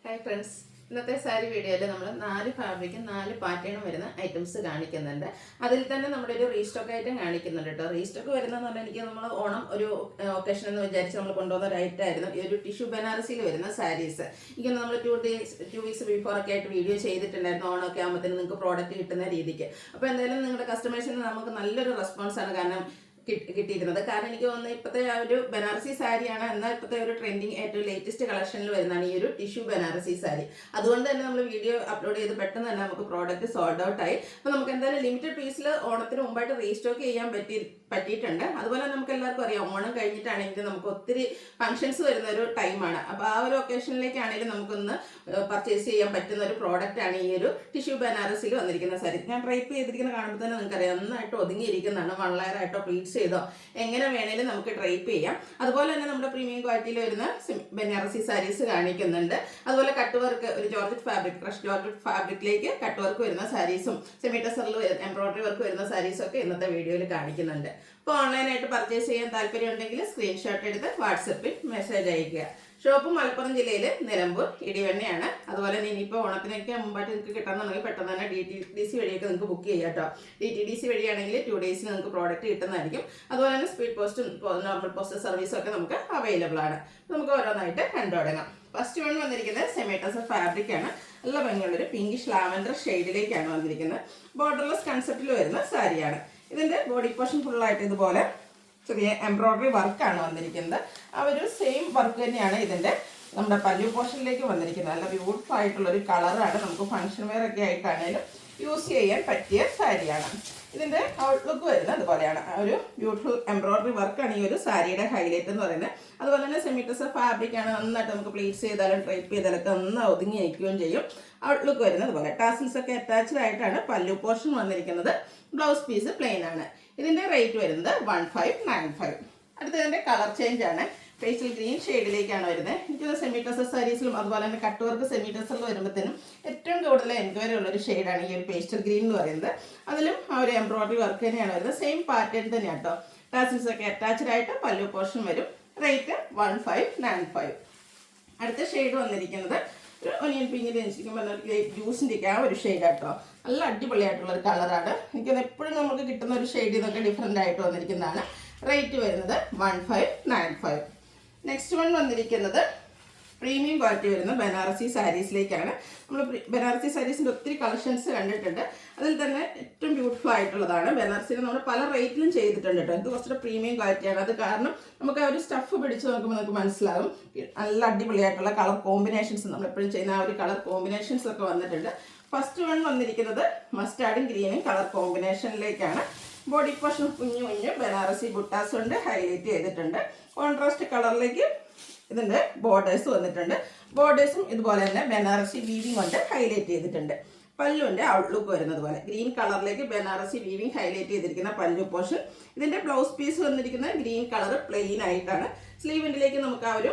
Hi friends, ഇന്നത്തെ സാരി വീഡിയോയിൽ നമ്മൾ 4 ഫാബ്രിക്കും 4 പാറ്റേണും വരുന്ന ഐറ്റംസ് കാണിക്കുന്നുണ്ട്. അതിൽ തന്നെ നമ്മുടെ ഒരു റീസ്റ്റോക്ക് ഐറ്റം കാണിക്കുന്നുണ്ട് കേട്ടോ. റീസ്റ്റോക്ക് വരുന്നതെന്ന് പറഞ്ഞാൽ എനിക്ക് നമ്മൾ ഓണം ഒരു ഒക്കേഷൻ എന്ന് വിചാരിച്ച് നമ്മൾ കൊണ്ടുവന്ന ഒരു ഐറ്റം ആയിരുന്നു ഈ ഒരു ടിഷ്യൂ ബനാറസിയിൽ വരുന്ന സാരീസ്. എനിക്ക് നമ്മൾ 2 വീക്സ് ബിഫോർ ഒക്കെ ആയിട്ട് വീഡിയോ ചെയ്തിട്ടുണ്ടായിരുന്നു, ഓണമൊക്കെ ആകുമ്പോഴത്തേനും നിങ്ങൾക്ക് പ്രോഡക്റ്റ് കിട്ടുന്ന രീതിക്ക്. അപ്പോൾ എന്തായാലും നിങ്ങളുടെ കസ്റ്റമേഴ്സിൽ നിന്ന് നമുക്ക് നല്ലൊരു റെസ്പോൺസാണ് കിട്ടിയിരുന്നത്. കാരണം എനിക്ക് തോന്നുന്നത് ഇപ്പോഴത്തെ ആ ഒരു ബനാറസി സാരിയാണ്, എന്നാൽ ഇപ്പോഴത്തെ ഒരു ട്രെൻഡിങ് ഏറ്റവും ലേറ്റസ്റ്റ് കളക്ഷനിൽ വരുന്നതാണ് ഈ ഒരു ടിഷ്യൂ ബനാറസി സാരി. അതുകൊണ്ട് തന്നെ നമ്മൾ വീഡിയോ അപ്ലോഡ് ചെയ്ത് പെട്ടെന്ന് തന്നെ നമുക്ക് പ്രോഡക്റ്റ് സോൾഡ് ഔട്ട് ആയി. അപ്പോൾ നമുക്ക് എന്തായാലും ലിമിറ്റഡ് പീസിൽ ഓണത്തിന് മുമ്പായിട്ട് റീസ്റ്റോക്ക് ചെയ്യാൻ പറ്റിയിട്ടുണ്ട്. അതുപോലെ നമുക്ക് എല്ലാവർക്കും അറിയാം, ഓണം കഴിഞ്ഞിട്ടാണെങ്കിൽ നമുക്ക് ഒത്തിരി ഫംഗ്ഷൻസ് വരുന്ന ഒരു ടൈമാണ്. അപ്പോൾ ആ ഒരു ഒക്കേഷനിലേക്കാണെങ്കിലും നമുക്കൊന്ന് പർച്ചേസ് ചെയ്യാൻ പറ്റുന്ന ഒരു പ്രോഡക്റ്റാണ് ഈ ഒരു ടിഷ്യൂ ബനാറസിയിൽ വന്നിരിക്കുന്ന സാരി. ഞാൻ ഡ്രൈപ്പ് ചെയ്തിരിക്കുന്ന കാണുമ്പോൾ തന്നെ നിങ്ങൾക്കറിയാം, നന്നായിട്ട് ഒതുങ്ങിയിരിക്കുന്നതാണ്. 1 ലെയർ ആയിട്ടോ പ്ലീറ്റ്സ് ചെയ്തോ എങ്ങനെ വേണേലും നമുക്ക് ഡ്രൈപ്പ് ചെയ്യാം. അതുപോലെ തന്നെ നമ്മുടെ പ്രീമിയം ക്വാളിറ്റിയിൽ വരുന്ന ബനാറസി സാരീസ് കാണിക്കുന്നുണ്ട്. അതുപോലെ കട്ട് വർക്ക്, ഒരു ജോർജറ്റ് ഫാബ്രിക്, ക്രഷ് ജോർജറ്റ് ഫാബ്രിക്കിലേക്ക് കട്ട് വർക്ക് വരുന്ന സാരീസും സെമി ടെസറിൽ എംബ്രോയിഡറി വർക്ക് വരുന്ന സാരീസും ഒക്കെ ഇന്നത്തെ വീഡിയോയിൽ കാണിക്കുന്നുണ്ട്. അപ്പോൾ ഓൺലൈനായിട്ട് പർച്ചേസ് ചെയ്യാൻ താല്പര്യം ഉണ്ടെങ്കിൽ സ്ക്രീൻഷോട്ട് എടുത്ത് വാട്സപ്പിൽ മെസ്സേജ് അയക്കുക. ഷോപ്പ് മലപ്പുറം ജില്ലയിൽ നിലമ്പൂർ ഇടിവണ്ണയാണ്. അതുപോലെ തന്നെ ഇനിയിപ്പോൾ ഓണത്തിനൊക്കെ മുമ്പായിട്ട് നിങ്ങൾക്ക് കിട്ടണമെന്നുണ്ടെങ്കിൽ പെട്ടെന്ന് തന്നെ DTDC വഴിയൊക്കെ നിങ്ങൾക്ക് ബുക്ക് ചെയ്യാം കേട്ടോ. DTDC വഴിയാണെങ്കിൽ 2 ഡേയ്സിന് നിങ്ങൾക്ക് പ്രോഡക്റ്റ് കിട്ടുന്നതായിരിക്കും. അതുപോലെ തന്നെ സ്പീഡ് പോസ്റ്റും നോർമൽ പോസ്റ്റ് സർവീസും ഒക്കെ നമുക്ക് അവൈലബിൾ ആണ്. നമുക്ക് ഓരോന്നായിട്ട് കണ്ടു തുടങ്ങാം. ഫസ്റ്റ് വൺ വന്നിരിക്കുന്നത് സെമി ടെസർ ഫാബ്രിക് ആണ്. നല്ല ഭംഗിയുള്ളൊരു പിങ്കിഷ് ലാവൻഡർ ഷെയ്ഡിലേക്കാണ് വന്നിരിക്കുന്നത്. ബോർഡർലെസ് കൺസെപ്റ്റിൽ വരുന്ന സാരിയാണ്. ഇതിൻ്റെ ബോഡി പോർഷൻ ഫുള്ളായിട്ട് ഇതുപോലെ ചെറിയ എംബ്രോയിഡറി വർക്കാണ് വന്നിരിക്കുന്നത്. ആ ഒരു സെയിം വർക്ക് തന്നെയാണ് ഇതിൻ്റെ നമ്മുടെ പല്ലു പോർഷനിലേക്ക് വന്നിരിക്കുന്നത്. നല്ല ബ്യൂട്ടിഫുൾ ആയിട്ടുള്ളൊരു കളറാണ്. നമുക്ക് ഫംഗ്ഷൻ വെയർ ഒക്കെ ആയിട്ടാണെങ്കിലും യൂസ് ചെയ്യാൻ പറ്റിയ സാരിയാണ്. ഇതിൻ്റെ ഔട്ട്ലുക്ക് വരുന്നത് അതുപോലെയാണ്. ഒരു ബ്യൂട്ടിഫുൾ എംബ്രോയിഡറി വർക്കാണ് ഈ ഒരു സാരിയുടെ ഹൈലൈറ്റ് എന്ന് പറയുന്നത്. അതുപോലെ തന്നെ സെമി ടെസർ ഫാബ്രിക് ആണ്. നന്നായിട്ട് നമുക്ക് പ്ലീറ്റ്സ് ചെയ്താലും ഡ്രൈപ്പ് ചെയ്താലൊക്കെ നന്നായി ഒതുങ്ങി അയക്കുകയും ചെയ്യും. ഔട്ട്ലുക്ക് വരുന്നത് അതുപോലെ ടാസിൽസ് ഒക്കെ അറ്റാച്ച്ഡ് ആയിട്ടാണ് പല്ലു പോർഷൻ വന്നിരിക്കുന്നത്. ബ്ലൗസ് പീസ് പ്ലെയിൻ ആണ്. ഇതിൻ്റെ റേറ്റ് വരുന്നത് 1595. അടുത്തതിൻ്റെ കളർ ചേഞ്ച് ആണ്. പേസ്റ്റൽ ഗ്രീൻ ഷെയ്ഡിലേക്കാണ് വരുന്നത്. എനിക്ക് സെമി ടെസർ സാരീസിലും അതുപോലെ തന്നെ കട്ട് വർക്ക് സെമി ടെസറിൽ വരുമ്പോഴത്തേനും ഏറ്റവും കൂടുതൽ എൻക്വയറി ഉള്ളൊരു ഷെയ്ഡാണ് ഈ ഒരു പേസ്റ്റൽ ഗ്രീൻ എന്ന് പറയുന്നത്. അതിലും ആ ഒരു എംബ്രോയിഡറി വർക്ക് തന്നെയാണ് വരുന്നത്. സെയിം പാറ്റേൺ തന്നെയാണ് കേട്ടോ. ടാസിൽസ് ഒക്കെ അറ്റാച്ച്ഡ് ആയിട്ട് പല്ലു പോർഷൻ വരും. റേറ്റ് 1595. അടുത്ത ഷെയ്ഡ് വന്നിരിക്കുന്നത് ഒരു ഒനിയൻ പിങ്കിൻ്റെ ശരിക്കും പറഞ്ഞാൽ ജ്യൂസിൻ്റെ ഒക്കെ ആ ഒരു ഷെയ്ഡ് കേട്ടോ. നല്ല അടിപൊളിയായിട്ടുള്ളൊരു കളറാണ്. എനിക്കത് എപ്പോഴും നമുക്ക് കിട്ടുന്ന ഒരു ഷെയ്ഡിൽ നിന്നൊക്കെ ഡിഫറെൻ്റ് ആയിട്ട് വന്നിരിക്കുന്നതാണ്. റേറ്റ് വരുന്നത് 1595. നെക്സ്റ്റ് വൺ വന്നിരിക്കുന്നത് പ്രീമിയം ക്വാളിറ്റി വരുന്ന ബനാറസി സാരീസിലേക്കാണ്. നമ്മൾ ബനാറസി സാരീസിൻ്റെ ഒത്തിരി കളക്ഷൻസ് കണ്ടിട്ടുണ്ട്. അതിൽ തന്നെ ഏറ്റവും ബ്യൂട്ടിഫുൾ ആയിട്ടുള്ളതാണ്. ബനാറസിയിൽ നമ്മൾ പല റേറ്റിലും ചെയ്തിട്ടുണ്ട് കേട്ടോ. ഇത് കുറച്ചുകൂടെ പ്രീമിയം ക്വാളിറ്റിയാണ്. അത് കാരണം നമുക്ക് ആ ഒരു സ്റ്റഫ് പിടിച്ച് നോക്കുമ്പോൾ നമുക്ക് മനസ്സിലാകും. നല്ല അടിപൊളിയായിട്ടുള്ള കളർ കോമ്പിനേഷൻസ്, നമ്മളെപ്പോഴും ചെയ്യുന്ന ആ ഒരു കളർ കോമ്പിനേഷൻസ് ഒക്കെ വന്നിട്ടുണ്ട്. ഫസ്റ്റ് വൺ വന്നിരിക്കുന്നത് മസ്റ്റാർഡും ഗ്രീനും കളർ കോമ്പിനേഷനിലേക്കാണ്. ബോഡി പോർഷൻ കുഞ്ഞു ബനാറസി ബുട്ടാസ് കൊണ്ട് ഹൈലൈറ്റ് ചെയ്തിട്ടുണ്ട്. കോൺട്രാസ്റ്റ് കളറിലേക്ക് ഇതിൻ്റെ ബോർഡേഴ്സ് വന്നിട്ടുണ്ട്. ബോർഡേഴ്സും ഇതുപോലെ തന്നെ ബനാറസി വീവിങ് കൊണ്ട് ഹൈലൈറ്റ് ചെയ്തിട്ടുണ്ട്. പല്ലുവിൻ്റെ ഔട്ട്ലുക്ക് വരുന്നത് പോലെ ഗ്രീൻ കളറിലേക്ക് ബനാറസി വീവിങ് ഹൈലൈറ്റ് ചെയ്തിരിക്കുന്ന പല്ലു പോർഷൻ. ഇതിൻ്റെ ബ്ലൗസ് പീസ് വന്നിരിക്കുന്നത് ഗ്രീൻ കളർ പ്ലെയിൻ ആയിട്ടാണ്. സ്ലീവിൻ്റിലേക്ക് നമുക്ക് ആ ഒരു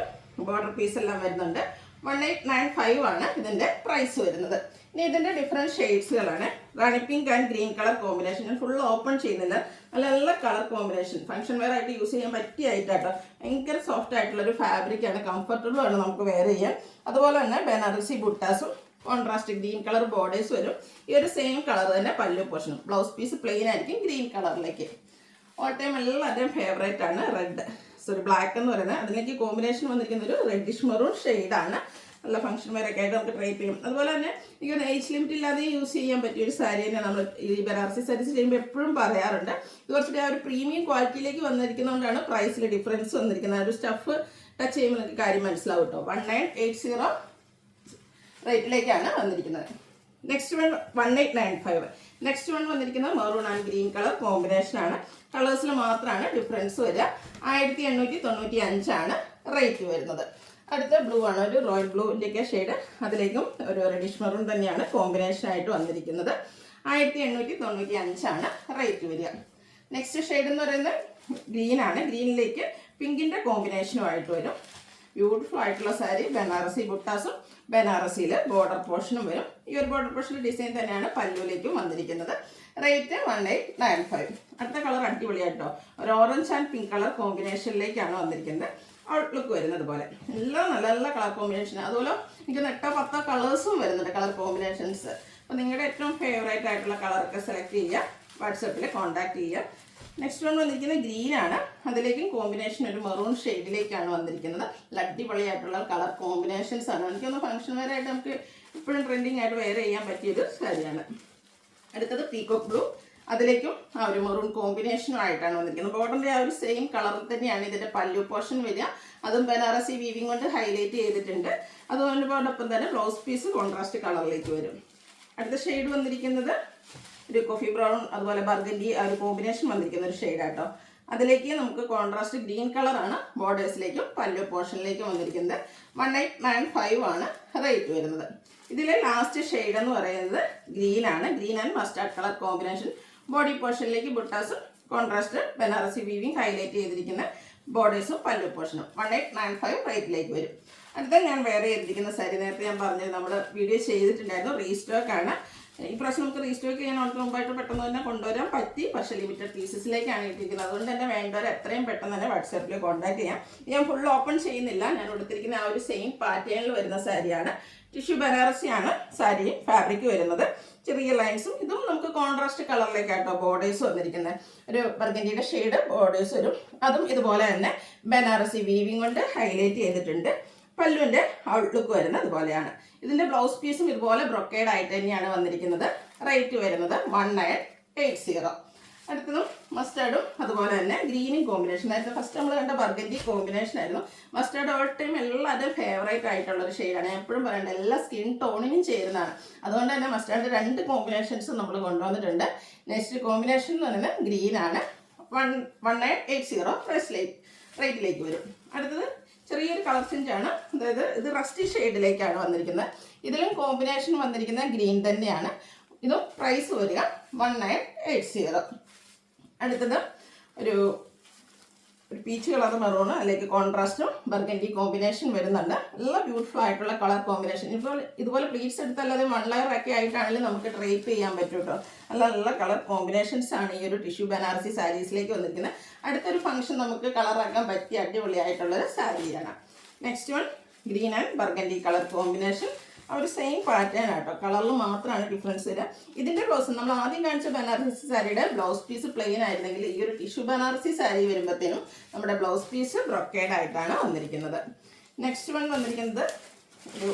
ബോർഡർ പീസ് എല്ലാം വരുന്നുണ്ട്. 1895 ആണ് ഇതിൻ്റെ പ്രൈസ് വരുന്നത്. ഇനി ഇതിൻ്റെ ഡിഫറെൻറ്റ് ഷെയ്ഡ്സുകളാണ്. Rani pink and green colour combination. ഞാൻ ഫുൾ ഓപ്പൺ ചെയ്യുന്നില്ല. നല്ല കളർ കോമ്പിനേഷൻ, ഫംഗ്ഷൻ വെയർ ആയിട്ട് യൂസ് ചെയ്യാൻ പറ്റിയ ആയിട്ടാട്ടോ. ഭയങ്കര സോഫ്റ്റ് ആയിട്ടുള്ളൊരു ഫാബ്രിക്കാണ്, കംഫർട്ടബിൾ ആണ് നമുക്ക് വെയർ ചെയ്യാൻ. അതുപോലെ തന്നെ ബനാറസി ബുട്ടാസും കോൺട്രാസ്റ്റ് ഗ്രീൻ കളർ ബോർഡേഴ്സ് വരും. ഈ ഒരു സെയിം കളർ തന്നെ പല്ലു പോർഷനും. ബ്ലൗസ് പീസ് പ്ലെയിൻ ആയിരിക്കും ഗ്രീൻ കളറിലേക്ക്. ഓൾ ടൈം എല്ലാവരുടെയും ഫേവറേറ്റ് ആണ് റെഡ്, സോറി ബ്ലാക്ക് എന്ന് പറയുന്നത്. അതിലേക്ക് കോമ്പിനേഷൻ വന്നിരിക്കുന്ന ഒരു റെഡിഷ് മെറൂൺ ഷെയ്ഡാണ്. നല്ല ഫംഗ്ഷൻ വെയറൊക്കെ ആയിട്ട് നമുക്ക് ട്രൈ ചെയ്യും. അതുപോലെ തന്നെ എനിക്ക് ഏജ് ലിമിറ്റ് ഇല്ലാതെ യൂസ് ചെയ്യാൻ പറ്റിയ ഒരു സാരി തന്നെ നമ്മൾ ഈ ബനാറസി സാരീസ് ചെയ്യുമ്പോൾ എപ്പോഴും പറയാറുണ്ട്. ഇത് കുറച്ചുകൂടി ആ ഒരു പ്രീമിയം ക്വാളിറ്റിയിലേക്ക് വന്നിരിക്കുന്നതുകൊണ്ടാണ് പ്രൈസിൽ ഡിഫറൻസ് വന്നിരിക്കുന്നത്. ആ ഒരു സ്റ്റഫ് ടച്ച് ചെയ്യുമ്പോൾ നിങ്ങൾക്ക് കാര്യം മനസ്സിലാവും കേട്ടോ. 1980 റേറ്റിലേക്കാണ് വന്നിരിക്കുന്നത്. Next one 1895. നെക്സ്റ്റ് വൺ വന്നിരിക്കുന്നത് മെറൂൺ ആൻഡ് ഗ്രീൻ കളർ കോമ്പിനേഷനാണ്. കളേഴ്സിൽ മാത്രമാണ് ഡിഫറൻസ് വരിക. 1895 ആണ് റേറ്റ് വരുന്നത്. അടുത്ത ബ്ലൂ ആണ്, ഒരു റോയൽ ബ്ലൂവിൻ്റെയൊക്കെ ഷെയ്ഡ്. അതിലേക്കും ഒരു റെഡിഷ് മെറൂൺ തന്നെയാണ് കോമ്പിനേഷനായിട്ട് വന്നിരിക്കുന്നത്. 1895 ആണ് റേറ്റ് വരിക. നെക്സ്റ്റ് ഷെയ്ഡ് എന്ന് പറയുന്നത് ഗ്രീൻ ആണ്. ഗ്രീനിലേക്ക് പിങ്കിൻ്റെ കോമ്പിനേഷനുമായിട്ട് വരും. ബ്യൂട്ടിഫുൾ ആയിട്ടുള്ള സാരി. ബനാറസി ബുട്ടാസും ബനാറസിയിൽ ബോർഡർ പോർഷനും വരും. ഈ ഒരു ബോർഡർ പോർഷൻ്റെ ഡിസൈൻ തന്നെയാണ് പല്ലുവിലേക്കും വന്നിരിക്കുന്നത്. റേറ്റ് 1895. അടുത്ത കളർ അടിപൊളിയായിട്ടോ. ഒരു ഓറഞ്ച് ആൻഡ് പിങ്ക് കളർ കോമ്പിനേഷനിലേക്കാണ് വന്നിരിക്കുന്നത്. ഔട്ട്ലുക്ക് വരുന്നത് പോലെ എല്ലാം നല്ല നല്ല കളർ കോമ്പിനേഷൻ. അതുപോലെ എനിക്ക് 8-10 കളേഴ്സും വരുന്നുണ്ട്, കളർ കോമ്പിനേഷൻസ്. അപ്പോൾ നിങ്ങളുടെ ഏറ്റവും ഫേവറേറ്റ് ആയിട്ടുള്ള കളറൊക്കെ സെലക്ട് ചെയ്യുക, വാട്സപ്പിൽ കോൺടാക്ട് ചെയ്യുക. നെക്സ്റ്റ് വൺ വന്നിരിക്കുന്നത് ഗ്രീനാണ്. അതിലേക്കും കോമ്പിനേഷൻ ഒരു മെറൂൺ ഷെയ്ഡിലേക്കാണ് വന്നിരിക്കുന്നത്. അടിപൊളിയായിട്ടുള്ള കളർ കോമ്പിനേഷൻസ് ആണ്. എനിക്കൊന്ന് ഫംഗ്ഷൻ വെയർ ആയിട്ട് നമുക്ക് ഇപ്പോഴും ട്രെൻഡിങ് ആയിട്ട് വെയർ ചെയ്യാൻ പറ്റിയൊരു സാരിയാണ്. അടുത്തത് പീകോക്ക് ബ്ലൂ, അതിലേക്കും ആ ഒരു മെറൂൺ കോമ്പിനേഷനും ആയിട്ടാണ് വന്നിരിക്കുന്നത്. ബോർഡറിൻ്റെ ആ ഒരു സെയിം കളറിൽ തന്നെയാണ് ഇതിൻ്റെ പല്ലു പോർഷൻ വരിക. അതും ബനാറസി വീവിങ് കൊണ്ട് ഹൈലൈറ്റ് ചെയ്തിട്ടുണ്ട്. അതുകൊണ്ടൊപ്പം തന്നെ ബ്ലൗസ് പീസ് കോൺട്രാസ്റ്റ് കളറിലേക്ക് വരും. അടുത്ത ഷെയ്ഡ് വന്നിരിക്കുന്നത് ഒരു കോഫി ബ്രൗൺ അതുപോലെ ബർഗൻഡി ആ ഒരു കോമ്പിനേഷൻ വന്നിരിക്കുന്ന ഒരു ഷെയ്ഡാട്ടോ. അതിലേക്ക് നമുക്ക് കോൺട്രാസ്റ്റ് ഗ്രീൻ കളറാണ് ബോർഡേഴ്സിലേക്കും പല്ലു പോർഷനിലേക്കും വന്നിരിക്കുന്നത്. 1895 ആണ് റേറ്റ് വരുന്നത്. ഇതിലെ ലാസ്റ്റ് ഷെയ്ഡ് എന്ന് പറയുന്നത് ഗ്രീനാണ്. Green and mustard colour combination. Body പോർഷനിലേക്ക് ബുട്ടാസും കോൺട്രാസ്റ്റ് ബനാറസി വീവിങ് ഹൈലൈറ്റ് ചെയ്തിരിക്കുന്ന ബോർഡേഴ്സും പല്ലു പോർഷനും 1895 റേറ്റിലേക്ക് വരും. അടുത്ത ഞാൻ വേറെ ചെയ്തിരിക്കുന്ന സാരി നേരത്തെ ഞാൻ പറഞ്ഞത് നമ്മൾ വീഡിയോ ചെയ്തിട്ടുണ്ടായിരുന്നു, റീസ്റ്റോക്ക് ആണ്. ഈ പ്രാവശ്യം നമുക്ക് റീസ്റ്റോക്ക് ചെയ്യാൻ ഓൾക്ക് മുമ്പായിട്ട് പെട്ടെന്ന് തന്നെ കൊണ്ടുവരാൻ പറ്റി, പക്ഷേ ലിമിറ്റഡ് പീസസിലേക്കാണ് ഇട്ടിരിക്കുന്നത്. അതുകൊണ്ട് തന്നെ വേണ്ടവർ എത്രയും പെട്ടെന്ന് തന്നെ വാട്സാപ്പിൽ കോൺടാക്ട് ചെയ്യാം. ഞാൻ ഫുൾ ഓപ്പൺ ചെയ്യുന്നില്ല. ഞാൻ കൊടുത്തിരിക്കുന്ന ആ ഒരു സെയിം പാറ്റേണിൽ വരുന്ന സാരിയാണ്. ടിഷ്യൂ ബനാറസിയാണ് സാരി ഫാബ്രിക് വരുന്നത്. ചെറിയ ലൈൻസും ഇതും നമുക്ക് കോൺട്രാസ്റ്റ് കളറിലേക്കാട്ടോ ബോർഡേഴ്സ് വന്നിരിക്കുന്നത്. ഒരു ബർഗൻഡിയുടെ ഷെയ്ഡ് ബോർഡേഴ്സ് വരും. അതും ഇതുപോലെ തന്നെ ബനാറസി വീവിങ് കൊണ്ട് ഹൈലൈറ്റ് ചെയ്തിട്ടുണ്ട്. പല്ലുവിൻ്റെ ഔട്ട്ലുക്ക് വരുന്നത് അതുപോലെയാണ്. ഇതിൻ്റെ ബ്ലൗസ് പീസും ഇതുപോലെ ബ്രൊക്കേഡ് ആയിട്ട് തന്നെയാണ് വന്നിരിക്കുന്നത്. റേറ്റ് വരുന്നത് 1980. അടുത്തതും മസ്റ്റാർഡും അതുപോലെ തന്നെ ഗ്രീനും കോമ്പിനേഷൻ ആയിരുന്നു. ഫസ്റ്റ് നമ്മൾ കണ്ട ബർഗൻഡി കോമ്പിനേഷൻ ആയിരുന്നു. മസ്റ്റാർഡ് ഓൾ ടൈം എല്ലാവരും ഫേവറേറ്റ് ആയിട്ടുള്ളൊരു ഷെയ്ഡാണ്. ഞാൻ എപ്പോഴും പറയേണ്ടത് എല്ലാ സ്കിൻ ടോണിനും ചേരുന്നതാണ്. അതുകൊണ്ട് തന്നെ മസ്റ്റാർഡ് 2 കോമ്പിനേഷൻസ് നമ്മൾ കൊണ്ടുവന്നിട്ടുണ്ട്. നെക്സ്റ്റ് കോമ്പിനേഷൻ എന്ന് പറയുന്നത് ഗ്രീനാണ്. 1980 റേറ്റിലേക്ക് വരും. അടുത്തത് ചെറിയൊരു കളർ ചേഞ്ചാണ്. അതായത് ഇത് റസ്റ്റി ഷെയ്ഡിലേക്കാണ് വന്നിരിക്കുന്നത്. ഇതിലും കോമ്പിനേഷൻ വന്നിരിക്കുന്നത് ഗ്രീൻ തന്നെയാണ്. ഇതും പ്രൈസ് വരിക 1980. അടുത്തത് ഒരു പീച്ച് കളർ മെറൂണ്, അല്ലെങ്കിൽ കോൺട്രാസ്റ്റും ബർഗൻഡി കോമ്പിനേഷൻ വരുന്നുണ്ട്. നല്ല ബ്യൂട്ടിഫുൾ ആയിട്ടുള്ള കളർ കോമ്പിനേഷൻ. ഇപ്പോൾ ഇതുപോലെ പ്ലീറ്റ്സ് എടുത്തല്ലാതെ 1 ലെയർ ഒക്കെ ആയിട്ടാണെങ്കിലും നമുക്ക് ഡ്രേപ്പ് ചെയ്യാൻ പറ്റും കേട്ടോ. നല്ല നല്ല കളർ കോമ്പിനേഷൻസ് ആണ് ഈ ഒരു ടിഷ്യൂ ബനാറസി സാരീസിലേക്ക് വന്നിരിക്കുന്നത്. അടുത്തൊരു ഫംഗ്ഷൻ നമുക്ക് കളറാക്കാൻ പറ്റിയ അടിപൊളിയായിട്ടുള്ളൊരു സാരിയാണ്. Next one green and burgundy colour combination. ആ ഒരു സെയിം പാറ്റേൺ ആട്ടോ, കളറിൽ മാത്രമാണ് ഡിഫറൻസ് വരിക. ഇതിൻ്റെ ബ്ലൗസ് നമ്മൾ ആദ്യം കാണിച്ച ബനാറസി സാരിയുടെ ബ്ലൗസ് പീസ് പ്ലെയിൻ ആയിരുന്നെങ്കിൽ ഈ ഒരു ടിഷ്യൂ ബനാറസി സാരി വരുമ്പോഴത്തേനും നമ്മുടെ ബ്ലൗസ് പീസ് ബ്രൊക്കേഡ് ആയിട്ടാണ് വന്നിരിക്കുന്നത്. നെക്സ്റ്റ് വൺ വന്നിരിക്കുന്നത് ഒരു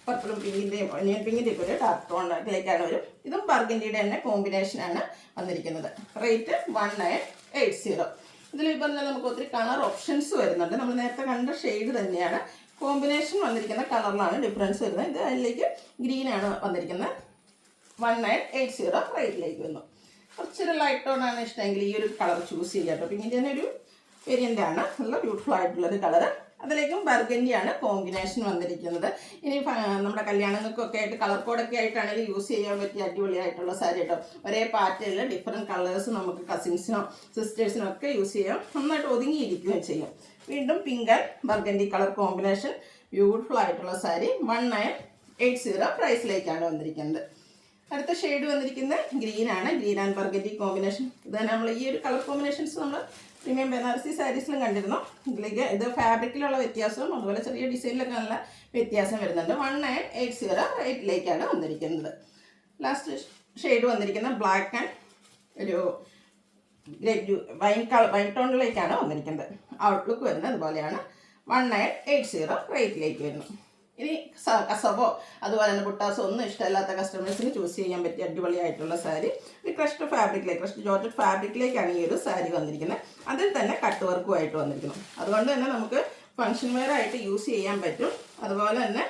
പർപ്പിളും പിങ്കിൻ്റെയും ഒനിയൻ പിങ്കിൻ്റെയും ഒരു ഡാർക്ക് ടോണിലേക്കാണ് വരും. ഇതും ബർഗൻഡിയുടെ തന്നെ കോമ്പിനേഷനാണ് വന്നിരിക്കുന്നത്. റേറ്റ് 1980. ഇതിൽ ഈ പറഞ്ഞാൽ നമുക്ക് ഒത്തിരി കളർ ഓപ്ഷൻസ് വരുന്നുണ്ട്. നമ്മൾ നേരത്തെ കണ്ട ഷെയ്ഡ് തന്നെയാണ്. കോമ്പിനേഷൻ വന്നിരിക്കുന്ന കളറിലാണ് ഡിഫറൻസ് വരുന്നത്. ഇത് അതിലേക്ക് ഗ്രീനാണ് വന്നിരിക്കുന്നത്. 1980 റേറ്റിലേക്ക് വന്നു. കുറച്ചൊരു ലൈറ്റ് ടോണാണ് ഇഷ്ടമെങ്കിൽ ഈ ഒരു കളർ ചൂസ് ചെയ്യുക കേട്ടോ. പിന്നീട് തന്നെ ഒരു വേരിയൻ്റാണ്, നല്ല ബ്യൂട്ടിഫുൾ ആയിട്ടുള്ളൊരു കളറ്. അതിലേക്കും ബർഗൻഡിയാണ് കോമ്പിനേഷൻ വന്നിരിക്കുന്നത്. ഇനി നമ്മുടെ കല്യാണങ്ങൾക്കൊക്കെ ആയിട്ട് കളർ കോഡൊക്കെ ആയിട്ടാണെങ്കിൽ യൂസ് ചെയ്യാൻ പറ്റിയ അടിപൊളിയായിട്ടുള്ള സാരി കേട്ടോ. ഒരേ പാറ്റേണിൽ ഡിഫറെൻറ്റ് കളേഴ്സ് നമുക്ക് കസിൻസിനോ സിസ്റ്റേഴ്സിനോ ഒക്കെ യൂസ് ചെയ്യാം. നന്നായിട്ട് ഒതുങ്ങിയിരിക്കുകയും ചെയ്യും. വീണ്ടും pink and burgundy colour combination beautiful ആയിട്ടുള്ള സാരി 1980 പ്രൈസിലേക്കാണ് വന്നിരിക്കുന്നത്. അടുത്ത ഷെയ്ഡ് വന്നിരിക്കുന്നത് ഗ്രീനാണ്. Green and burgundy combination. ഇത് നമ്മൾ ഈ ഒരു കളർ കോമ്പിനേഷൻസ് നമ്മൾ പ്രീമിയം ബനാറസി സാരീസിലും കണ്ടിരുന്നു. ഇതിലേക്ക് ഇത് ഫാബ്രിക്കിലുള്ള വ്യത്യാസവും അതുപോലെ ചെറിയ ഡിസൈനിലൊക്കെ നല്ല വ്യത്യാസം വരുന്നുണ്ട്. 1980 റേറ്റിലേക്കാണ് വന്നിരിക്കുന്നത്. ലാസ്റ്റ് ഷെയ്ഡ് വന്നിരിക്കുന്നത് ബ്ലാക്ക് ആൻഡ് ഒരു വൈൻ ടോണിലേക്കാണ് വന്നിരിക്കുന്നത്. ഔട്ട്ലുക്ക് വരുന്നത് അതുപോലെയാണ്. 1980 റേറ്റിലേക്ക് വരുന്നു. ഇനി കസവോ അതുപോലെ തന്നെ ബുട്ടാസോ ഒന്നും ഇഷ്ടമില്ലാത്ത കസ്റ്റമേഴ്സിന് ചൂസ് ചെയ്യാൻ പറ്റിയ അടിപൊളിയായിട്ടുള്ള സാരി. ഈ ക്രഷ്ഡ് ഫാബ്രിക്കിലേക്ക്, ക്രഷ്ഡ് ജോർജറ്റ് ഫാബ്രിക്കിലേക്കാണ് ഈ ഒരു സാരി വന്നിരിക്കുന്നത്. അതിൽ തന്നെ കട്ട് വർക്കുമായിട്ട് വന്നിരിക്കുന്നു. അതുകൊണ്ട് തന്നെ നമുക്ക് ഫങ്ഷൻ വെയർ ആയിട്ട് യൂസ് ചെയ്യാൻ പറ്റും. അതുപോലെ തന്നെ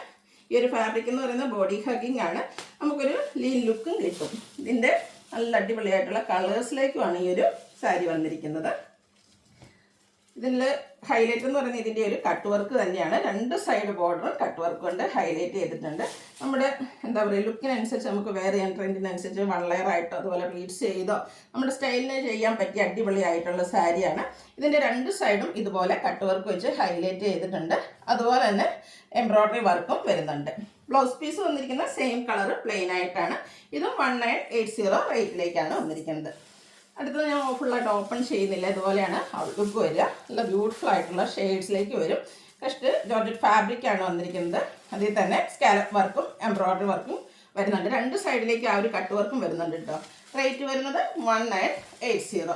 ഈ ഒരു ഫാബ്രിക് എന്ന് പറയുന്നത് ബോഡി ഹഗ്ഗിങ് ആണ്. നമുക്കൊരു ലീൻ ലുക്കും കിട്ടും. ഇതിൻ്റെ നല്ല അടിപൊളിയായിട്ടുള്ള കളേഴ്സിലേക്കുമാണ് ഈ ഒരു സാരി വന്നിരിക്കുന്നത്. ഇതിൽ ഹൈലൈറ്റ് എന്ന് പറയുന്നത് ഇതിൻ്റെ ഒരു കട്ട് വർക്ക് തന്നെയാണ്. 2 സൈഡ് ബോർഡറും കട്ട് വർക്ക് കൊണ്ട് ഹൈലൈറ്റ് ചെയ്തിട്ടുണ്ട്. നമ്മുടെ എന്താ പറയുക ലുക്കിനനുസരിച്ച് നമുക്ക് വേറെ ചെയ്യാൻ ട്രെൻഡിനനുസരിച്ച് 1 ലെയർ ആയിട്ടോ അതുപോലെ പ്ലീറ്റ്സ് ചെയ്തോ നമ്മുടെ സ്റ്റൈലിന് ചെയ്യാൻ പറ്റിയ അടിപൊളിയായിട്ടുള്ള സാരിയാണ്. ഇതിൻ്റെ 2 സൈഡും ഇതുപോലെ കട്ട് വർക്ക് വെച്ച് ഹൈലൈറ്റ് ചെയ്തിട്ടുണ്ട്. അതുപോലെ തന്നെ എംബ്രോയ്ഡറി വർക്കും വരുന്നുണ്ട്. ബ്ലൗസ് പീസ് വന്നിരിക്കുന്ന സെയിം കളർ പ്ലെയിൻ ആയിട്ടാണ്. ഇതും 1980 റേറ്റിലേക്കാണ് വന്നിരിക്കുന്നത്. അടുത്തത് ഞാൻ ഫുള്ളായിട്ട് ഓപ്പൺ ചെയ്യുന്നില്ല, ഇതുപോലെയാണ് ലുക്ക് വരിക. നല്ല ബ്യൂട്ടിഫുൾ ആയിട്ടുള്ള ഷെയ്ഡ്സിലേക്ക് വരും. ഫസ്റ്റ് ജോർജറ്റ് ഫാബ്രിക്കാണ് വന്നിരിക്കുന്നത്. അതിൽ തന്നെ സ്കാലപ്പ് വർക്കും എംബ്രോയ്ഡറി വർക്കും വരുന്നുണ്ട്. 2 സൈഡിലേക്ക് ആ ഒരു കട്ട് വർക്കും വരുന്നുണ്ട് കേട്ടോ. റേറ്റ് വരുന്നത് 1980.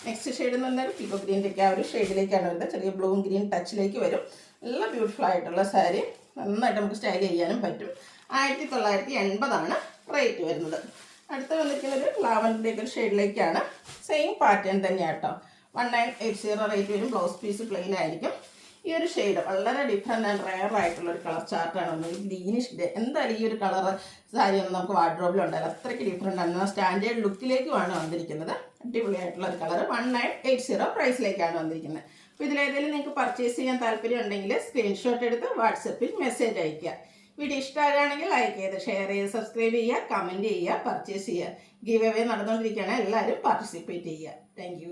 നെക്സ്റ്റ് ഷെയ്ഡ് എന്ന് പറഞ്ഞാൽ പീക്കോ ഗ്രീനിലേക്ക് ആ ഒരു ഷെയ്ഡിലേക്കാണ് വരുന്നത്. ചെറിയ ബ്ലൂ ഗ്രീൻ ടച്ചിലേക്ക് വരും. നല്ല ബ്യൂട്ടിഫുൾ ആയിട്ടുള്ള സാരി, നന്നായിട്ട് നമുക്ക് സ്റ്റൈൽ ചെയ്യാനും പറ്റും. 1980 റേറ്റ് വരുന്നത്. അടുത്ത് വന്നിരിക്കുന്നത് ഒരു ലാവൻഡറിൻ്റെ ഒരു ഷെയ്ഡിലേക്കാണ്. സെയിം പാറ്റേൺ തന്നെയാണ് കേട്ടോ. 1980 റേറ്റ് വരും. ബ്ലൗസ് പീസ് പ്ലെയിൻ ആയിരിക്കും. ഈ ഒരു ഷെയ്ഡ് വളരെ ഡിഫറെൻ്റ് ആൻഡ് റെയർ ആയിട്ടുള്ള ഒരു കളർ ചാർട്ടാണ് വന്നത്. Greenish day. എന്തായാലും ഈ ഒരു കളർ സാരി ഒന്നും നമുക്ക് വാർഡ്രോബിലുണ്ടായാലും അത്രയ്ക്ക് ഡിഫറെൻ്റ് ആണ്. സ്റ്റാൻഡേർഡ് ലുക്കിലേക്കുമാണ് വന്നിരിക്കുന്നത്. അടിപൊളിയായിട്ടുള്ള ഒരു കളർ 1980 പ്രൈസിലേക്കാണ് വന്നിരിക്കുന്നത്. അപ്പോൾ ഇതിലേതെങ്കിലും നിങ്ങൾക്ക് പർച്ചേസ് ചെയ്യാൻ താല്പര്യം ഉണ്ടെങ്കിൽ സ്ക്രീൻഷോട്ട് എടുത്ത് വാട്സപ്പിൽ മെസ്സേജ് അയയ്ക്കുക. വീഡിയോ ഇഷ്ടമാകുകയാണെങ്കിൽ ലൈക്ക് ചെയ്ത് ഷെയർ ചെയ്ത് സബ്സ്ക്രൈബ് ചെയ്യുക, കമൻറ്റ് ചെയ്യുക, പർച്ചേസ് ചെയ്യുക. ഗീവ് അവേ നടന്നുകൊണ്ടിരിക്കുകയാണ്. എല്ലാവരും പാർട്ടിസിപ്പേറ്റ് ചെയ്യുക. താങ്ക്